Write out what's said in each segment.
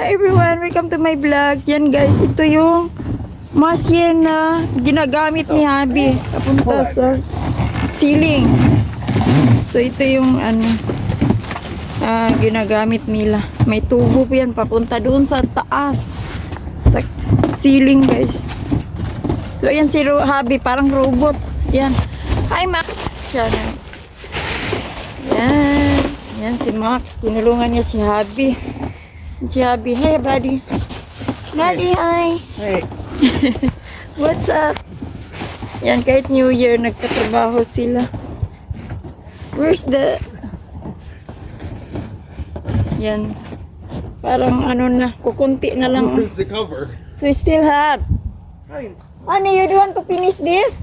Hi everyone, welcome to my vlog. Yan guys, ito yung machine na ginagamit ni Habi papunta sa ceiling. So ito yung ginagamit nila. May tubo po yan papunta doon sa taas sa ceiling guys. So ayan si Habi, parang robot. Yan. Hi Max. Yan. Yan si Max. Tinulungan niya si Habi. Si Habi. Hey buddy. Buddy, hi. Hey. What's up? Yan, kahit New Year, nagtatrabaho sila. Where's the... Yan. Parang kukunti na lang. Where's the cover? So we still have... Honey, you want to finish this?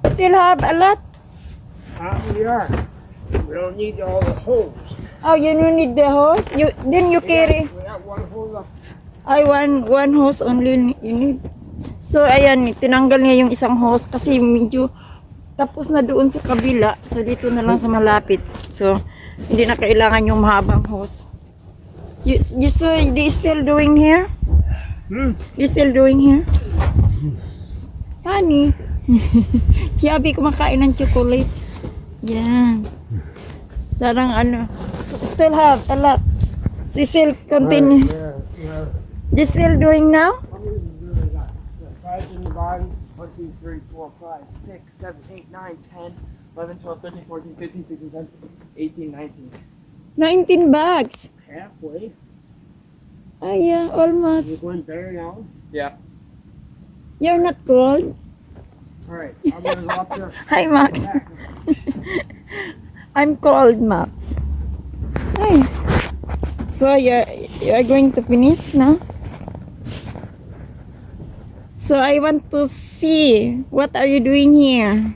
Still have a lot? We are. We don't need all the holes. Oh, you don't need the hose? Then you carry... We got one hole left. Ay, one hose only you need. So, ayan, tinanggal niya yung isang hose kasi medyo tapos na doon sa kabila. So, dito na lang sa malapit. So, hindi na kailangan yung mahabang hose. You so, they still doing here? You still doing here? Honey. Si Abby kumakain ng chocolate. Yan. Parang still have a lot. So, still continue. Yeah. You still doing now? Five in the bottom. 1, 2, 3, 4, 5, 6, 7, 8, 9, 10, 11, 12, 13, 14, 15, 16, 17, 18, 19. 19 bags. Halfway. Ah, yeah, almost. You're going better now? Yeah. You're not cold? Alright, I'm gonna go up there. Hi, Max. I'm cold, Max. Hi. So, you're going to finish now? So, I want to see. What are you doing here?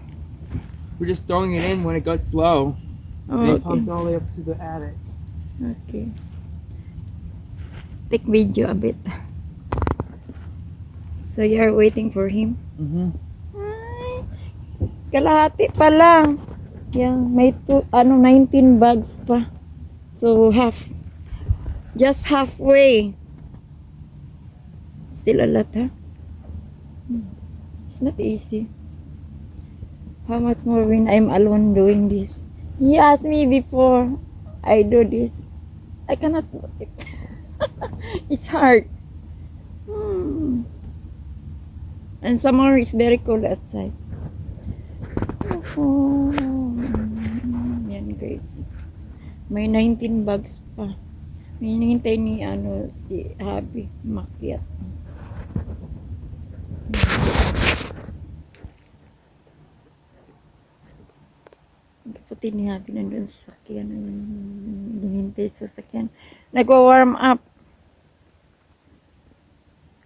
We're just throwing it in when it gets low. Oh, And it okay. pumps all the way up to the attic. Okay. Take video a bit. So, you're waiting for him? Mm-hmm. Ay, kalahati pa lang. Yan, may 19 bags pa. So, just halfway. Still a lot, huh? It's not easy. How much more when I'm alone doing this? He asked me before I do this. I cannot do it. It's hard. And summer is very cold outside. Oh, yan guys. May 19 bags pa. May hinihintay ni si Habi makyat. Kapatid ni Habi nandun sa sakyan. Hinihintay sa sakyan. Nagwa-warm up.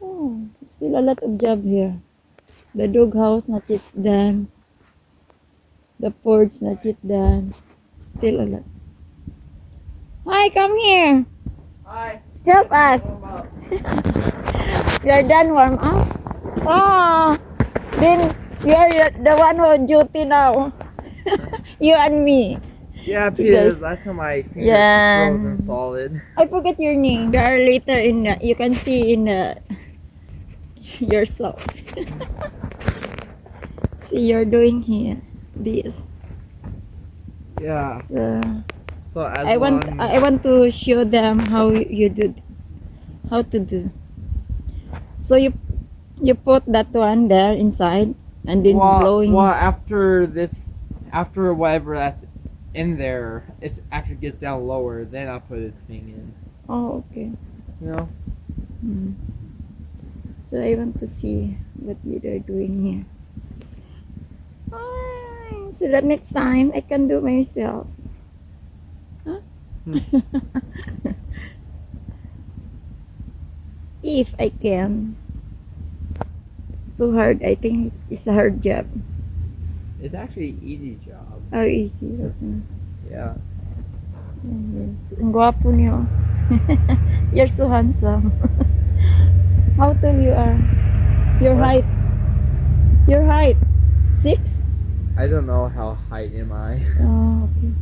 Oh, still a lot of job here. The dog house not yet done. The porch not yet done. Still a lot. Hi, come here. Hi. Help us. You're done warm up? Oh, then you're the one who on duty now. You and me. Yeah, because because last time my fingers Yeah. were frozen solid. I forget your name. You are later you can see in yourself. See, you're doing here this. Yeah. So, So as I want to show them how you do, how to do. So you put that one there inside and then blowing. Well, after whatever that's in there, it actually gets down lower. Then I'll put this thing in. Oh, okay. You know. So I want to see what you are doing here. So that next time I can do myself. Huh? If I can. So hard. I think it's a hard job. It's actually an easy job. How easy. Yeah. Yes. Ang gwapo niyo. You're so handsome. How tall you are? Your What? height. Your height. 6? I don't know how high am I. Oh, okay.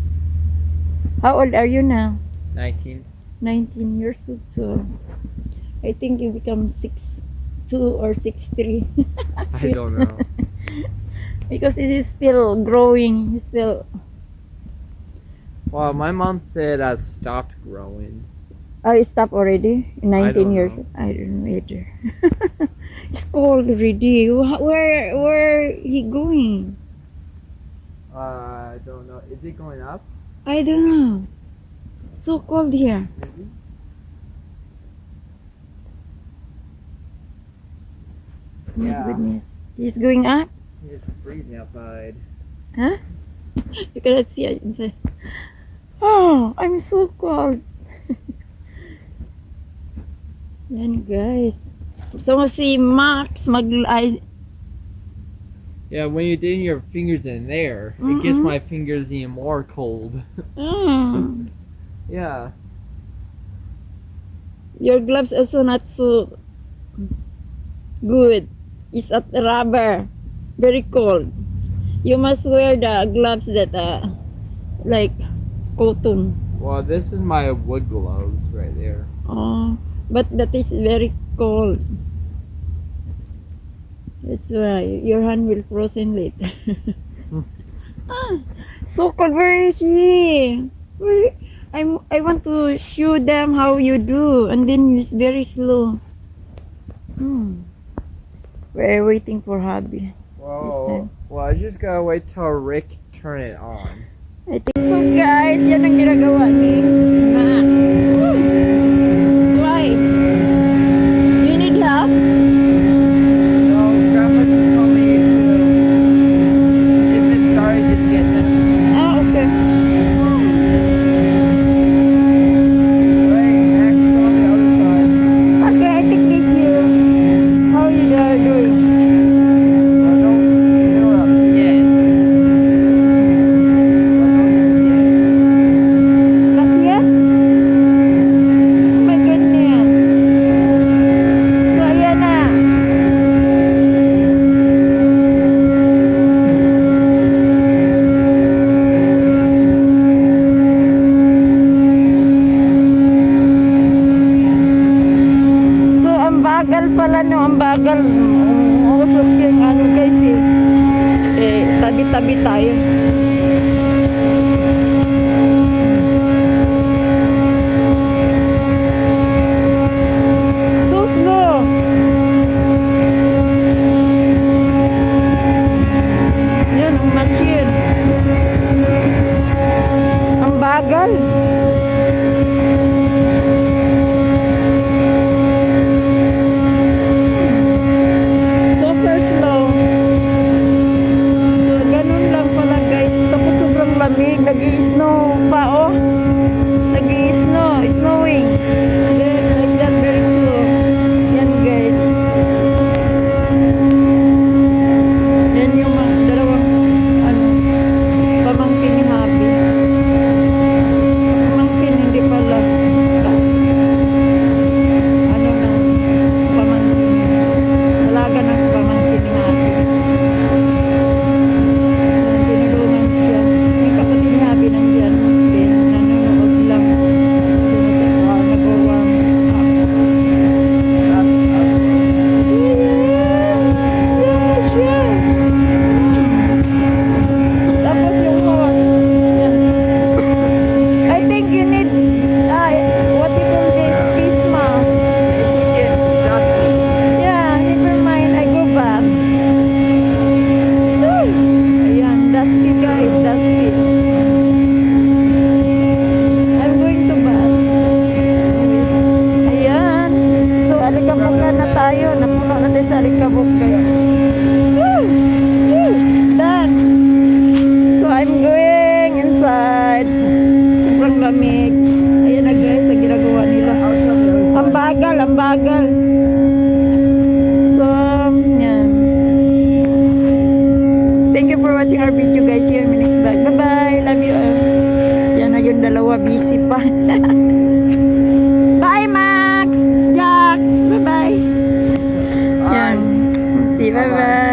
How old are you now? 19. 19 years old. So I think you become 6'2" or 6'3". I don't know. Because it is still growing. He's still. Well, my mom said I stopped growing. Oh, you stopped already? 19 don't years know. old? I don't know either. It's cold already. Where he going? I don't know. Is it going up? I don't know. So cold here. Maybe. My Yeah. goodness. He's going up? It's freezing outside. Huh? You cannot see it inside. Oh, I'm so cold. Yan guys. So si Max ay, Yeah, when you're digging your fingers in there, it gets Mhm. my fingers even more cold. mm, Yeah. your gloves also not so good. It's at rubber. Very cold. You must wear the gloves that like cotton. Well, this is my wood gloves right there. Oh, but that is very cold. That's why your hand will frozen later. Ah, so cold. Where is he? Where? I want to show them how you do, and then it's very slow. We're waiting for hubby. Well, I just gotta wait till Rick turn it on. I think so guys, yan ang ginagawa ni Max. Why? You need help? No, Grandpa told me if it starts, just get them. Ah, okay. Right, next on the other side. Okay, I take video. How you are doing? No, don't interrupt yet. Not yet? Oh my goodness. So ayan na. So ang bagal pala no, ang bagal. Usok yung ano guys eh. Tabi-tabi tayo. So slow. Yan ang machine. Ang bagal. Super slow. So, ganun lang pala guys. Tapos sobrang lamig. Nag-i-snow pa oh. Nag-i-snow. Snowing. Then, like that, very slow. Yan guys. Yan yung mga dalawang ano, pamangkin ni Happy. Pamangkin, hindi pala. Ano na, pamangkin. Talaga ng pamangkin ni Happy. Tinulungan siya. Yung kapatid ni Happy nandiyan. Then, nanonood lang. Nag-warm up. Tapos yung horse. I think you need what you call this face mask. Dusty. Yeah, never mind. I go back. Ayan, dusty guys, dusty. I'm going to bath. Ayan. So, alikabukan na tayo. Napuno na tayo sa alikabok guys. Woo! Woo! Done. So, I'm going inside. Sobrang lamig. Ayan na guys, ang ginagawa nila. Ang bagal, ang bagal. So, yan. Thank you for watching our video guys. See you in my next vlog. Bye-bye. Love you all. Yan na yung dalawa. Busy pa. Bye, Max! Jack! Bye-bye. Yan. See, bye-bye.